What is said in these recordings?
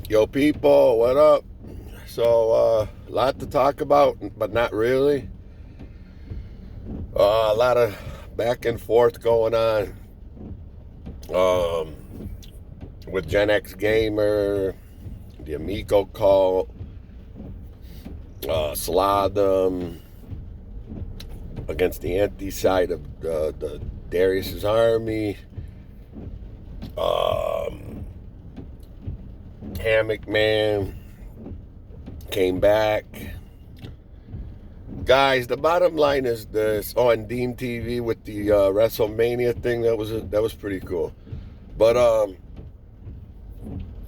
Yo, people, what up? So, a lot to talk about, but not really. A lot of back and forth going on um, with Gen X Gamer, the Amico call, Saladum against the anti side of the Darius's army. Hammock Man came back. Guys, the bottom line is this. Oh, and Dean TV with the WrestleMania thing, that was pretty cool. But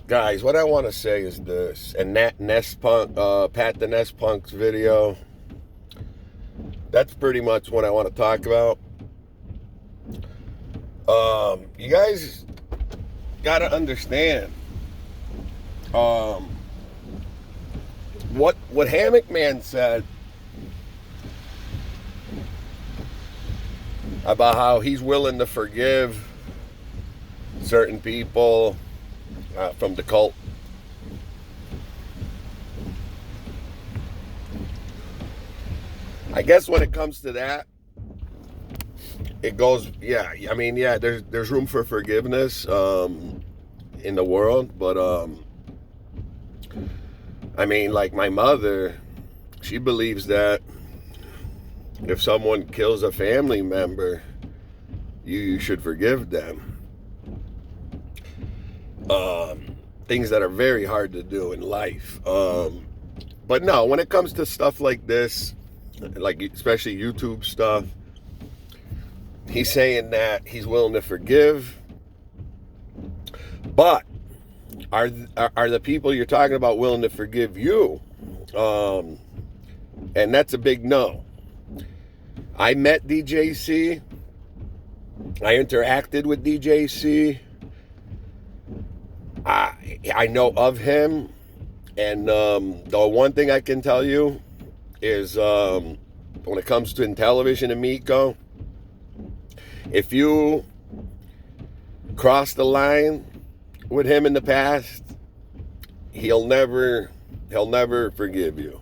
guys, what I want to say is this. And that Nest Punk, Pat the Nest Punk's video, that's pretty much what I want to talk about. You guys gotta understand. What Hammock Man said about how he's willing to forgive certain people from the cult. I guess when it comes to that, it goes, yeah. I mean, yeah. There's room for forgiveness in the world, but I mean, like my mother, she believes that if someone kills a family member, you should forgive them. Things that are very hard to do in life. But no, when it comes to stuff like this, like especially YouTube stuff, he's saying that he's willing to forgive. But are the people you're talking about willing to forgive you? And that's a big no. I met DJC. I interacted with DJC. I know of him. And the one thing I can tell you is when it comes to television amico, if you cross the line with him in the past, he'll never forgive you.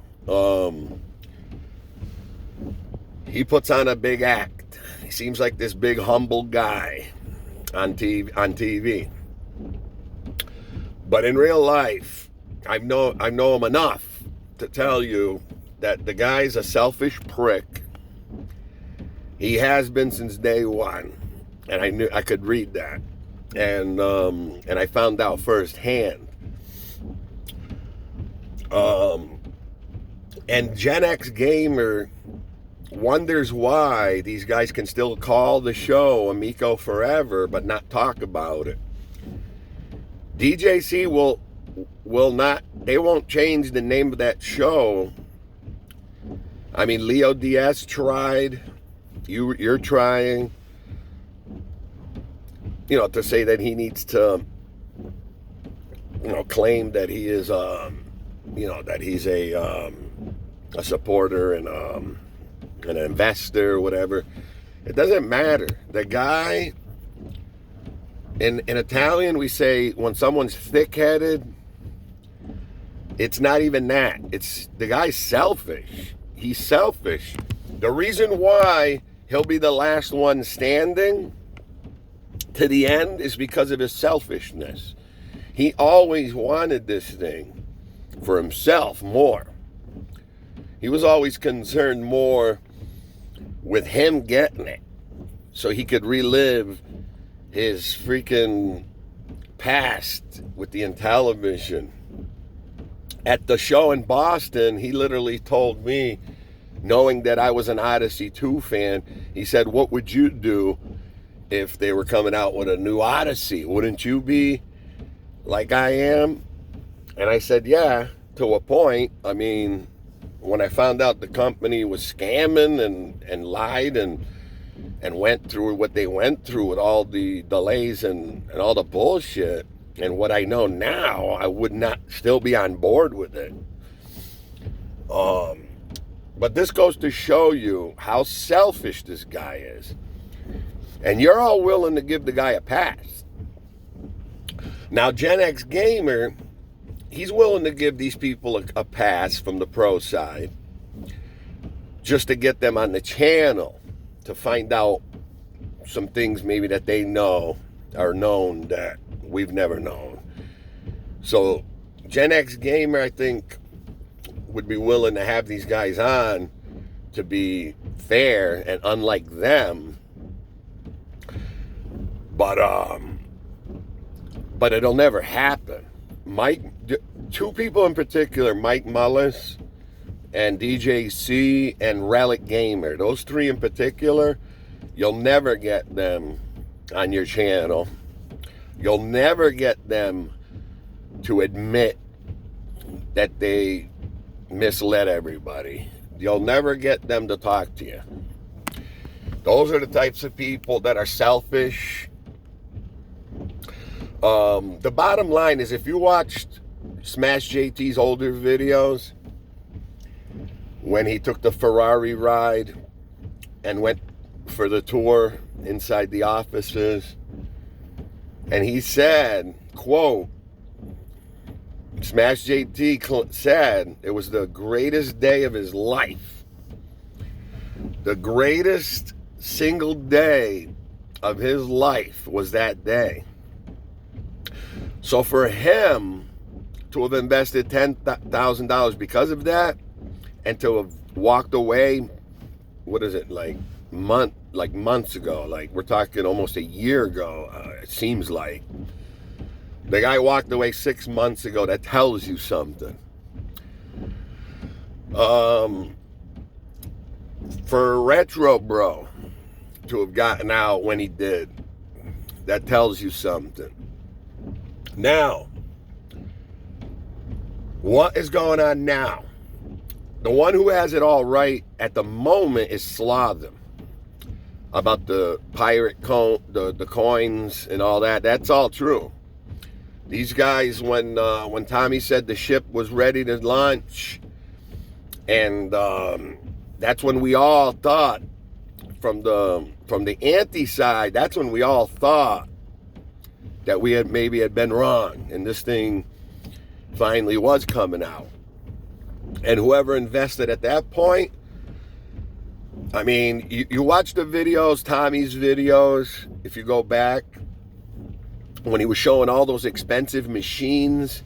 He puts on a big act. He seems like this big humble guy on TV. But in real life, I know him enough to tell you that the guy's a selfish prick. He has been since day one, and I knew I could read that, and I found out firsthand. And Gen X Gamer wonders why these guys can still call the show Amico Forever but not talk about it. DJC will not. They won't change the name of that show. I mean, Leo Diaz tried. You're trying. To say that he needs to, claim that he is, that he's a supporter and an investor or whatever. It doesn't matter. The guy, in Italian, we say when someone's thick-headed, it's not even that. It's the guy's selfish. He's selfish. The reason why he'll be the last one standing to the end is because of his selfishness. He always wanted this thing for himself more. He was always concerned more with him getting it so he could relive his freaking past with the Intellivision. At the show in Boston, he literally told me, knowing that I was an Odyssey 2 fan, he said, "What would you do if they were coming out with a new Odyssey? Wouldn't you be like I am?" And I said, yeah, to a point. I mean, when I found out the company was scamming and lied and went through what they went through with all the delays and all the bullshit, and what I know now, I would not still be on board with it. But this goes to show you how selfish this guy is. And you're all willing to give the guy a pass. Now, Gen X Gamer, he's willing to give these people a pass from the pro side just to get them on the channel to find out some things maybe that they know are known that we've never known. So Gen X Gamer, I think, would be willing to have these guys on to be fair and unlike them. But it'll never happen. Two people in particular, Mike Mullis and DJC and Relic Gamer, those three in particular, you'll never get them on your channel. You'll never get them to admit that they misled everybody. You'll never get them to talk to you. Those are the types of people that are selfish. The bottom line is, if you watched Smash JT's older videos, when he took the Ferrari ride and went for the tour inside the offices, and he said, quote, Smash JT said it was the greatest day of his life. The greatest single day of his life was that day. So for him to have invested $10,000 because of that, and to have walked away, what is it, like months ago, like we're talking almost a year ago, it seems like. The guy walked away 6 months ago. That tells you something. For Retro Bro to have gotten out when he did, that tells you something. Now, what is going on now? The one who has it all right at the moment is Slothem. About the pirate the coins and all that. That's all true. These guys, when Tommy said the ship was ready to launch, and that's when we all thought, from the anti side, that's when we all thought that we had been wrong, and this thing finally was coming out. And whoever invested at that point, I mean, you watch the videos, Tommy's videos, if you go back, when he was showing all those expensive machines,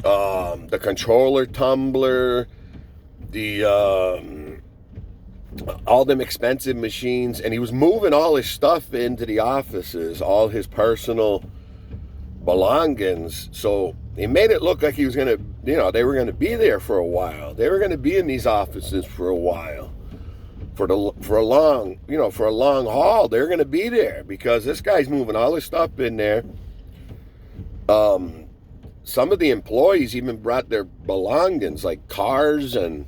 the controller tumbler, all them expensive machines, and he was moving all his stuff into the offices, all his personal belongings. So he made it look like he was going to, they were going to be there for a while. They were going to be in these offices for a while. For a long haul, they're going to be there because this guy's moving all his stuff in there. Some of the employees even brought their belongings, like cars and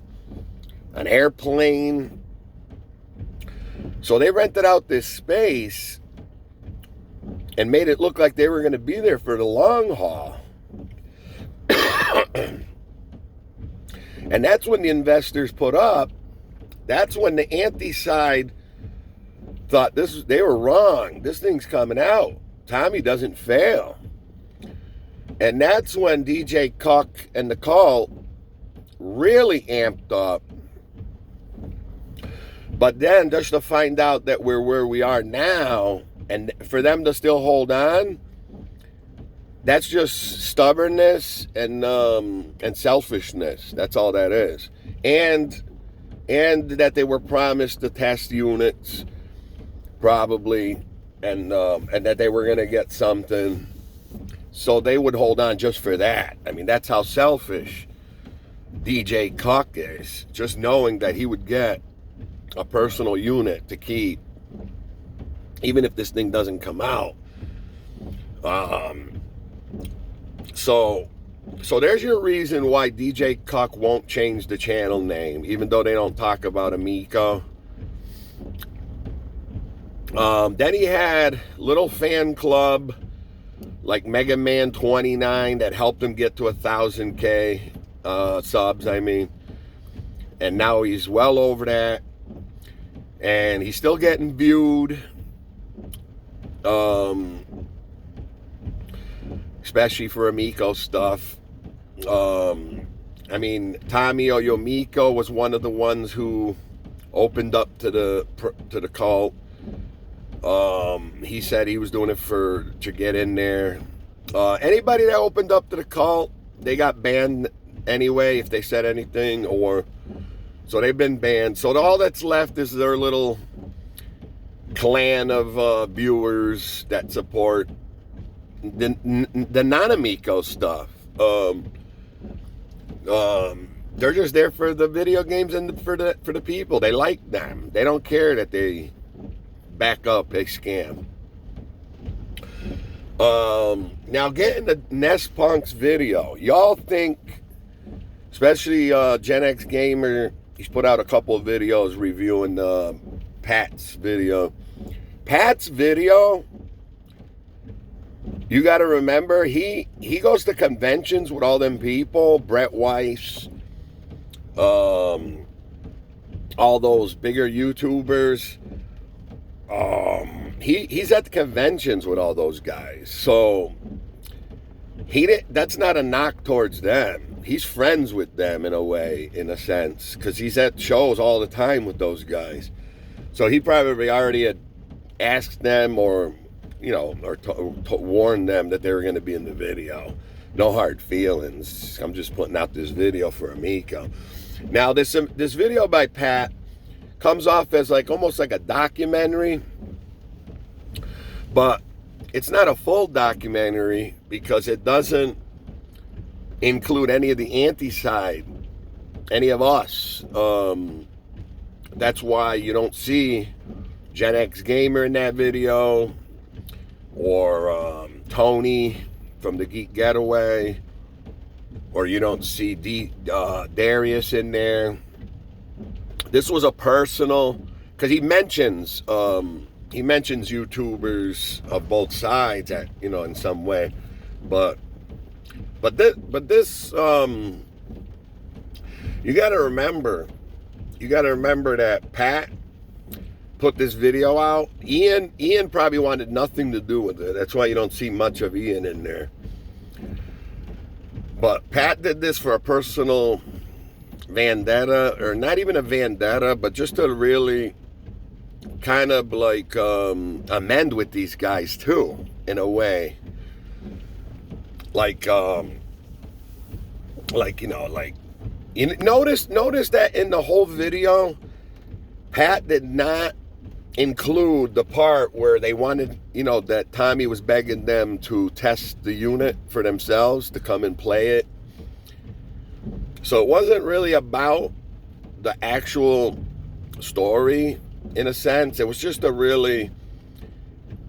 an airplane. So they rented out this space and made it look like they were going to be there for the long haul. And that's when the investors put up. That's when the anti-side thought they were wrong. This thing's coming out. Tommy doesn't fail. And that's when DJ Cuck and the cult really amped up. But then just to find out that we're where we are now, and for them to still hold on, that's just stubbornness and selfishness. That's all that is. And that they were promised the test units, probably, and that they were going to get something. So they would hold on just for that. I mean, that's how selfish DJ Cuck is. Just knowing that he would get a personal unit to keep, even if this thing doesn't come out. So there's your reason why DJ Cuck won't change the channel name, even though they don't talk about Amico. Then he had little fan club like Mega Man 29 that helped him get to 1,000K subs, I mean. And now he's well over that. And he's still getting viewed. especially for amico stuff. I mean, Tommy Oyomiko was one of the ones who opened up to the cult. He said he was doing it to get in there. Anybody that opened up to the cult, they got banned anyway if they said anything, or so they've been banned. So all that's left is their little clan of viewers that support the non-amico stuff. They're just there for the video games and for the people. They like them. They don't care that they back up a scam. Now getting to Nest Punk's video, y'all think, especially Gen X Gamer, he's put out a couple of videos reviewing Pat's video. Pat's video, you got to remember, he goes to conventions with all them people, Brett Weiss, all those bigger YouTubers. He's at the conventions with all those guys, so that's not a knock towards them. He's friends with them in a way, in a sense, because he's at shows all the time with those guys. So he probably already had asked them, or warned them that they were going to be in the video. No hard feelings. I'm just putting out this video for Amico. Now this video by Pat comes off as almost like a documentary, but it's not a full documentary because it doesn't include any of the anti-side, any of us. That's why you don't see Gen X Gamer in that video, or Tony from the Geek Getaway, or you don't see Darius in there. This was a personal, because he mentions YouTubers of both sides in some way, but this you got to remember that Pat put this video out. Ian probably wanted nothing to do with it. That's why you don't see much of Ian in there. But Pat did this for a personal vendetta, or not even a vendetta, but just to really kind of amend with these guys too, in a way. Notice that in the whole video, Pat did not include the part where they wanted, that Tommy was begging them to test the unit for themselves, to come and play it. So it wasn't really about the actual story, in a sense. It was just to really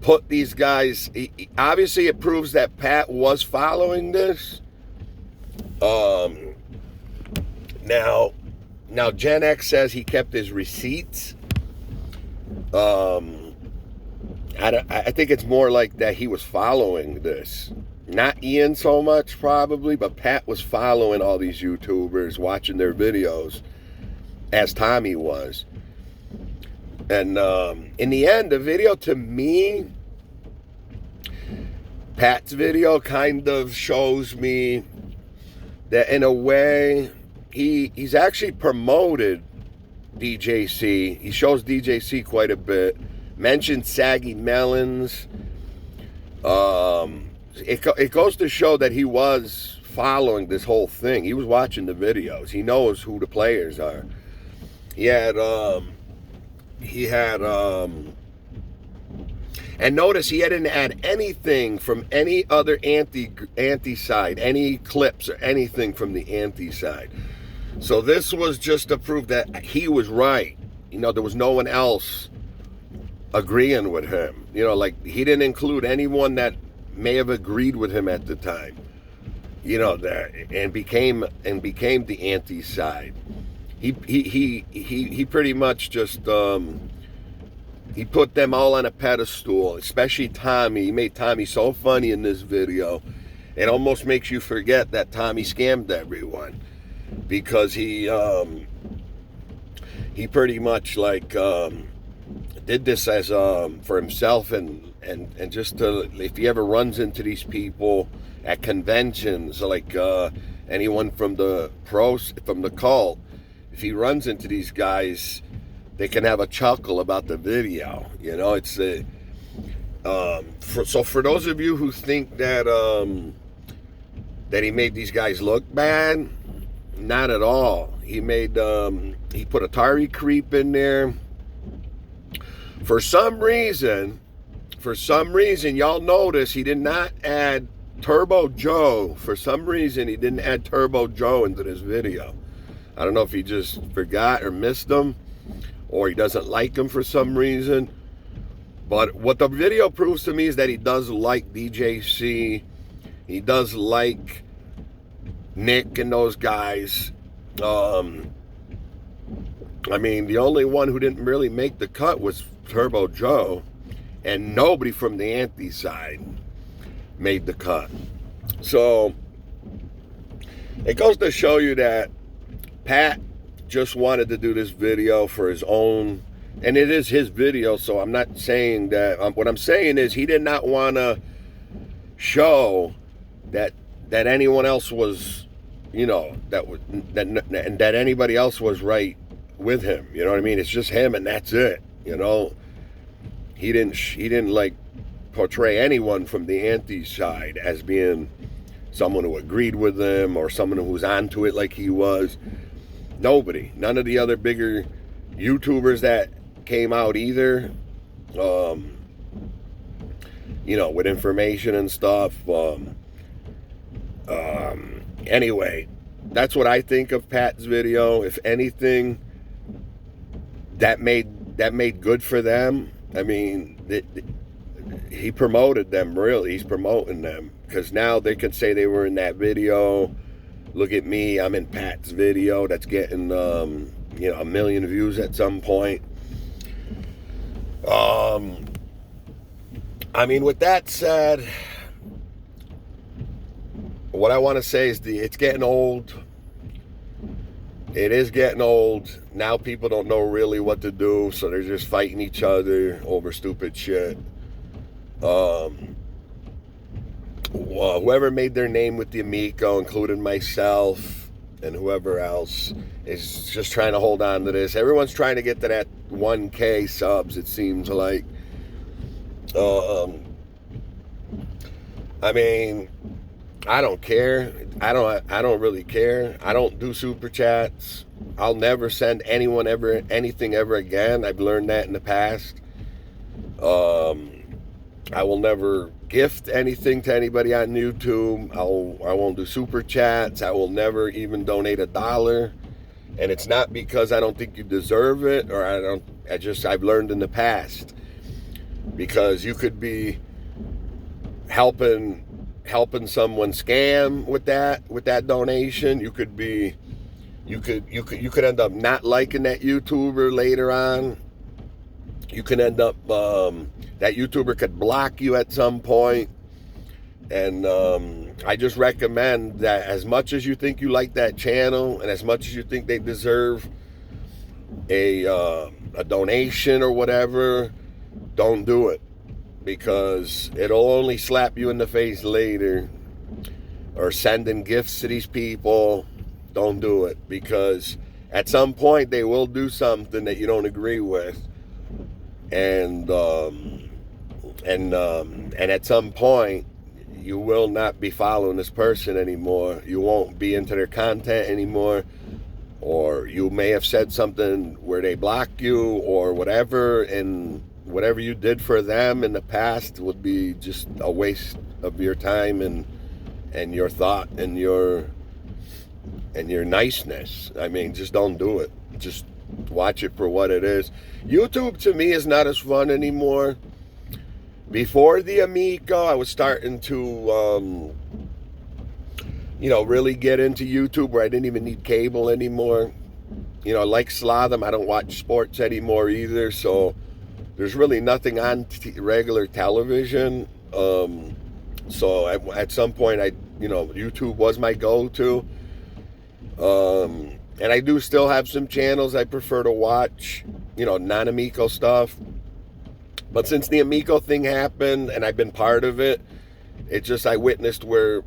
put these guys, obviously it proves that Pat was following this. Now Gen X says he kept his receipts. I think it's more like that he was following this. Not Ian so much, probably, but Pat was following all these YouTubers, watching their videos, as Tommy was. And in the end, the video, to me, Pat's video kind of shows me that in a way, he's actually promoted DJC. He shows DJC quite a bit. Mentioned Saggy Melons. It goes to show that he was following this whole thing. He was watching the videos. He knows who the players are. And notice he didn't add anything from any other anti-side, any clips or anything from the anti-side. So this was just to prove that he was right. There was no one else agreeing with him. He didn't include anyone that may have agreed with him at the time. And became the anti-side. He pretty much just he put them all on a pedestal, especially Tommy. He made Tommy so funny in this video. It almost makes you forget that Tommy scammed everyone, because he pretty much did this as for himself and just to, if he ever runs into these people, at conventions, like anyone from the cult. If he runs into these guys, they can have a chuckle about the video. You know, it's so for those of you who think that that he made these guys look bad, not at all. He made he put Atari Creep in there. For some reason, y'all notice he did not add Turbo Joe. For some reason, he didn't add Turbo Joe into this video. I don't know if he just forgot or missed him, or he doesn't like him for some reason. But what the video proves to me is that he does like DJC. He does like Nick and those guys. I mean, the only one who didn't really make the cut was Turbo Joe, and nobody from the anti side made the cut. So it goes to show you that Pat just wanted to do this video for his own, and it is his video, so I'm not saying that. What I'm saying is he did not want to show that anyone else was, you know, that anybody else was right with him. You know what I mean? It's just him, and that's it. You know, he didn't like portray anyone from the anti side as being someone who agreed with him or someone who was onto it like he was. Nobody, none of the other bigger YouTubers that came out either. You know, with information and stuff. Anyway, that's what I think of Pat's video. If anything, that made good for them. I mean, he promoted them, really. He's promoting them, because now they can say they were in that video. Look at me, I'm in Pat's video that's getting you know, 1 million views at some point. I mean, with that said, what I want to say is it's getting old. It is getting old. Now people don't know really what to do, so they're just fighting each other over stupid shit. Whoever made their name with the amico, including myself and whoever else, is just trying to hold on to this. Everyone's trying to get to that 1K subs, it seems like. I mean, I don't care. I don't really care. I don't do super chats. I'll never send anyone ever anything ever again. I've learned that in the past. I will never gift anything to anybody on YouTube. I won't do super chats. I will never even donate $1. And it's not because I don't think you deserve it, or I've learned in the past. Because you could be helping someone scam with that donation. You could end up not liking that YouTuber later on. You can end up that YouTuber could block you at some point. And I just recommend that as much as you think you like that channel, and as much as you think they deserve a donation or whatever, don't do it, because it'll only slap you in the face later. Or sending gifts to these people, don't do it, because at some point they will do something that you don't agree with, and at some point you will not be following this person anymore. You won't be into their content anymore, or you may have said something where they block you or whatever, and whatever you did for them in the past would be just a waste of your time and your thought and your niceness. I mean, just don't do it. Just watch it for what it is. YouTube to me is not as fun anymore. Before the Amico, I was starting to really get into YouTube, where I didn't even need cable anymore. Like Slotham, I don't watch sports anymore either, so there's really nothing on regular television. So at some point, YouTube was my go-to. And I do still have some channels I prefer to watch, non-Amico stuff. But since the Amico thing happened and I've been part of it, I witnessed where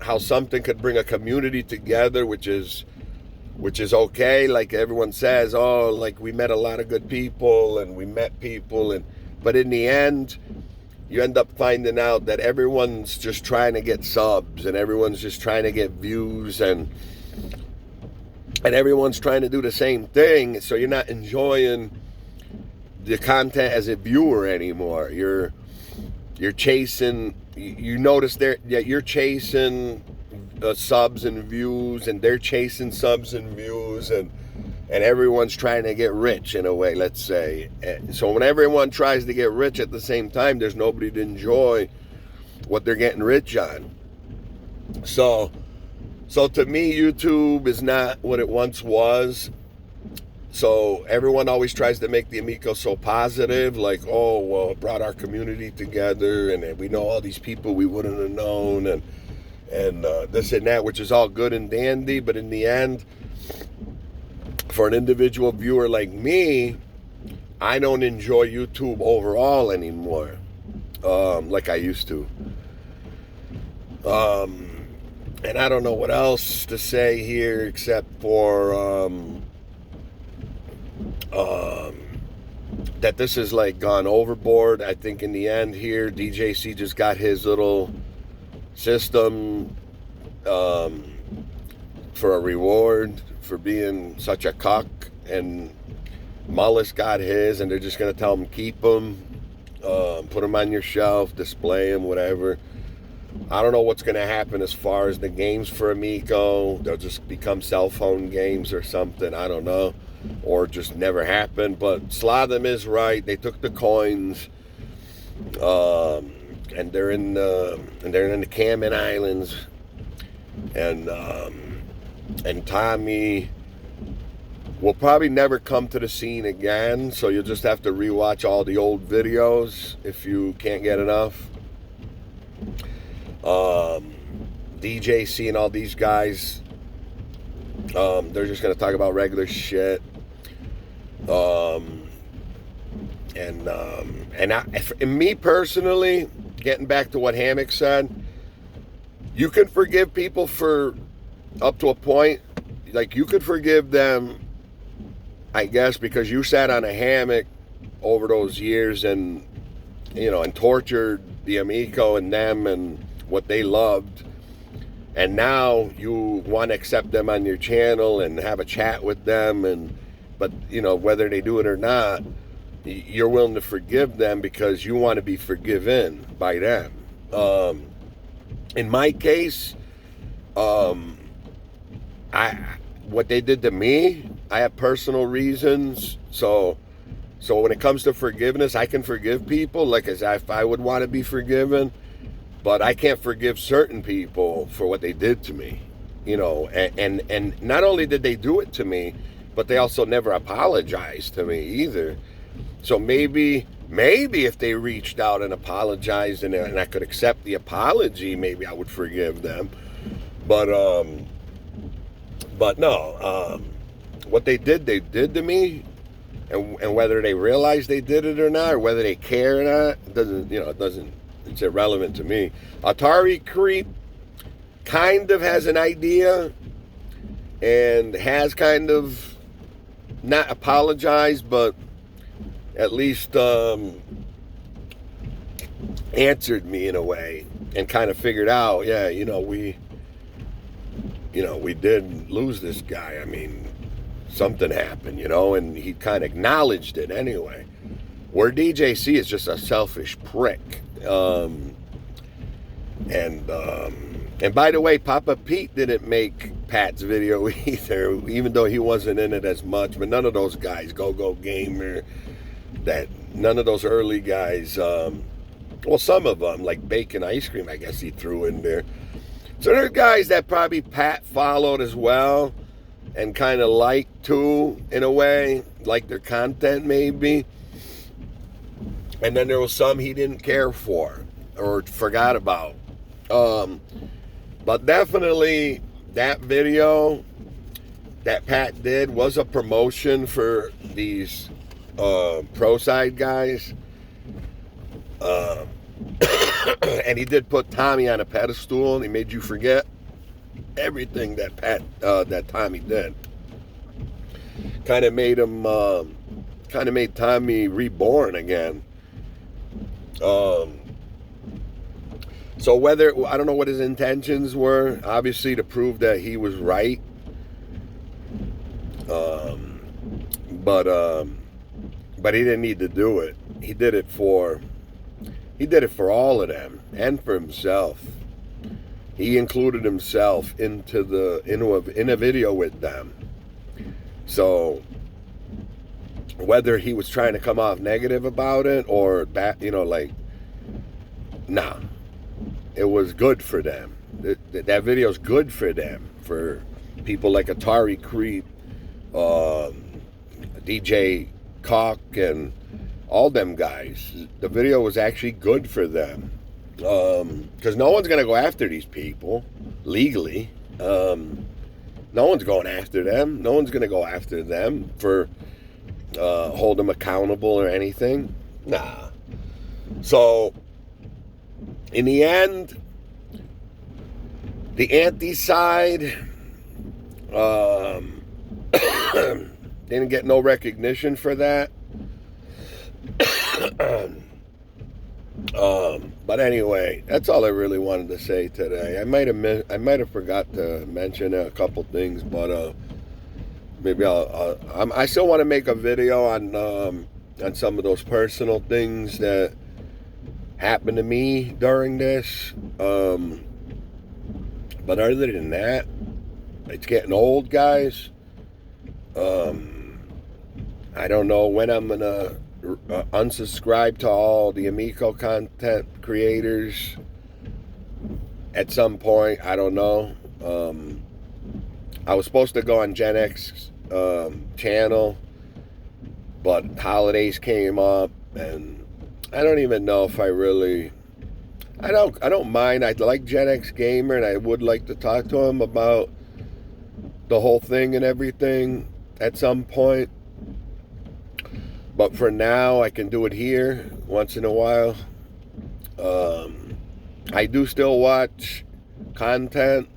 how something could bring a community together, which is okay. Like everyone says, oh, like we met a lot of good people and we met people, but in the end, you end up finding out that everyone's just trying to get subs and everyone's just trying to get views, and everyone's trying to do the same thing. So you're not enjoying the content as a viewer anymore. You're chasing. You notice that you're chasing subs and views, and they're chasing subs and views, and everyone's trying to get rich in a way, let's say. So when everyone tries to get rich at the same time, there's nobody to enjoy what they're getting rich on. So to me, YouTube is not what it once was. So everyone always tries to make the Amico so positive, like, oh, well, it brought our community together, and we know all these people we wouldn't have known, and this and that, which is all good and dandy. But in the end, for an individual viewer like me, I don't enjoy YouTube overall anymore, like I used to. And I don't know what else to say here except for that this is like gone overboard. I think in the end here, DJC just got his little system for a reward for being such a cuck, and Mullis got his, and they're just going to tell him keep them, put them on your shelf, display them, whatever. I don't know what's going to happen as far as the games for Amico. They'll just become cell phone games or something. I don't know. Or just never happen. But Slotham is right. They took the coins, and they're in the Cayman Islands, and Tommy will probably never come to the scene again. So you'll just have to rewatch all the old videos if you can't get enough. DJC and all these guys, they're just going to talk about regular shit. And me personally, getting back to what Hammock said, you can forgive people for up to a point. Like, you could forgive them, I guess, because you sat on a hammock over those years and, you know, and tortured the Amico and them and what they loved. And now you want to accept them on your channel and have a chat with them, but you know, whether they do it or not, you're willing to forgive them because you want to be forgiven by them. In my case, what they did to me, I have personal reasons. So when it comes to forgiveness, I can forgive people like as if I would want to be forgiven, but I can't forgive certain people for what they did to me. You know, and not only did they do it to me, but they also never apologized to me either. So maybe if they reached out and apologized and I could accept the apology, maybe I would forgive them. But no, what they did to me, and whether they realize they did it or not, or whether they care or not, it's irrelevant to me. Atari Creep kind of has an idea and has kind of not apologized, but at least answered me in a way and kind of figured out, yeah, we did lose this guy. I mean, something happened, and he kind of acknowledged it anyway. Where DJC is just a selfish prick. And by the way, Papa Pete didn't make Pat's video either, even though he wasn't in it as much. But none of those guys, Go Gamer, none of those early guys, well, some of them, like Bacon Ice Cream, I guess he threw in there. So there's guys that probably Pat followed as well and kind of liked too, in a way, like their content maybe. And then there was some he didn't care for or forgot about. But definitely that video that Pat did was a promotion for these pro side guys. And he did put Tommy on a pedestal, and he made you forget everything that that Tommy did. Kind of made him, kind of made Tommy reborn again. So whether, I don't know what his intentions were, obviously to prove that he was right. But he didn't need to do it. He did it for all of them and for himself. He included himself into in a video with them. So whether he was trying to come off negative about it or that, nah, it was good for them. That video's good for them, for people like Atari Creep, DJ Cock, and all them guys. The video was actually good for them, because no one's gonna go after these people legally. No one's going after them. No one's gonna go after them for hold them accountable or anything. Nah. So in the end, the anti-side didn't get no recognition for that. But anyway, that's all I really wanted to say today. I might have forgot to mention a couple things, but maybe I still want to make a video on some of those personal things that happened to me during this. But other than that, it's getting old, guys. I don't know when I'm gonna unsubscribe to all the Amico content creators. At some point, I don't know. I was supposed to go on Gen X channel, but holidays came up, and I don't even know if I really. I don't mind. I like Gen X Gamer, and I would like to talk to him about the whole thing and everything at some point. But for now, I can do it here once in a while. I do still watch content.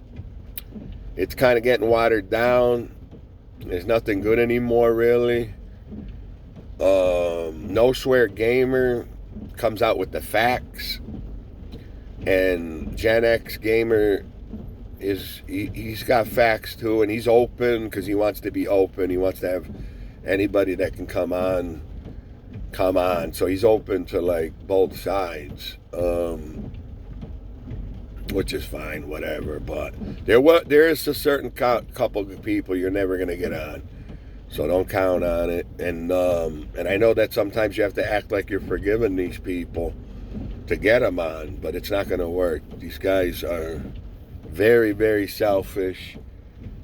It's kind of getting watered down. There's nothing good anymore, really. No Swear Gamer comes out with the facts. And Gen X Gamer he's got facts too, and he's open because he wants to be open. He wants to have anybody that can come on. So he's open to like both sides, which is fine, whatever. But there is a certain couple of people you're never gonna get on, so don't count on it. And I know that sometimes you have to act like you're forgiving these people to get them on, but it's not going to work. These guys are very, very selfish,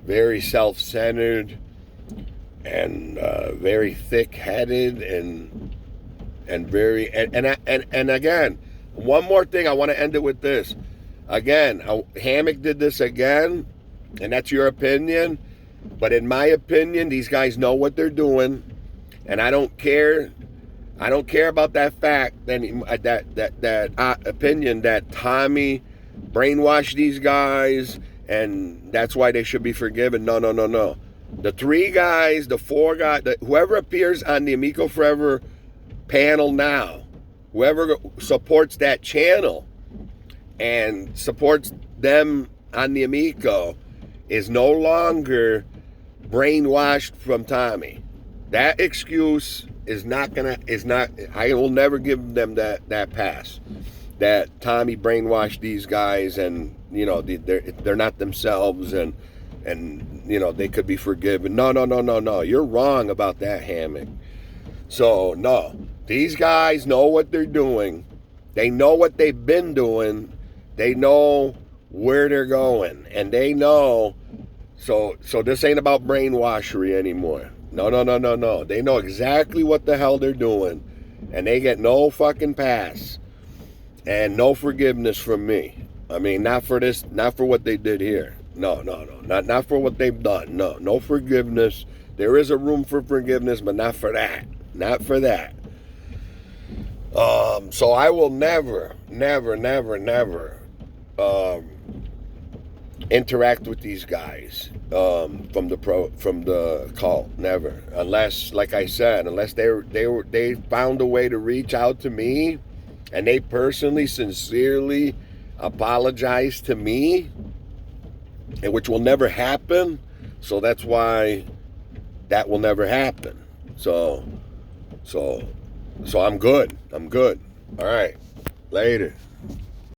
very self-centered, and very thick-headed, and very and again, one more thing. I want to end it with this. Again, Hammock did this again, and that's your opinion, but in my opinion, these guys know what they're doing, and I don't care. I don't care about that fact, that opinion that Tommy brainwashed these guys, and that's why they should be forgiven. No. The 3 guys, the 4 guys, whoever appears on the Amico Forever panel now, whoever supports that channel and supports them on the Amico is no longer brainwashed from Tommy. That excuse I will never give them that pass. That Tommy brainwashed these guys, and they're not themselves, and they could be forgiven. No. You're wrong about that, Hammock. So no, these guys know what they're doing. They know what they've been doing. They know where they're going, and they know. So this ain't about brainwashery anymore. No. They know exactly what the hell they're doing, and they get no fucking pass and no forgiveness from me. I mean, not for this, not for what they did here. No. Not for what they've done. No forgiveness. There is a room for forgiveness, but not for that. Not for that. So I will never never interact with these guys from the cult. Never, unless, like I said, unless they found a way to reach out to me, and they personally, sincerely apologize to me, and which will never happen. So that's why that will never happen. So I'm good. I'm good. All right. Later.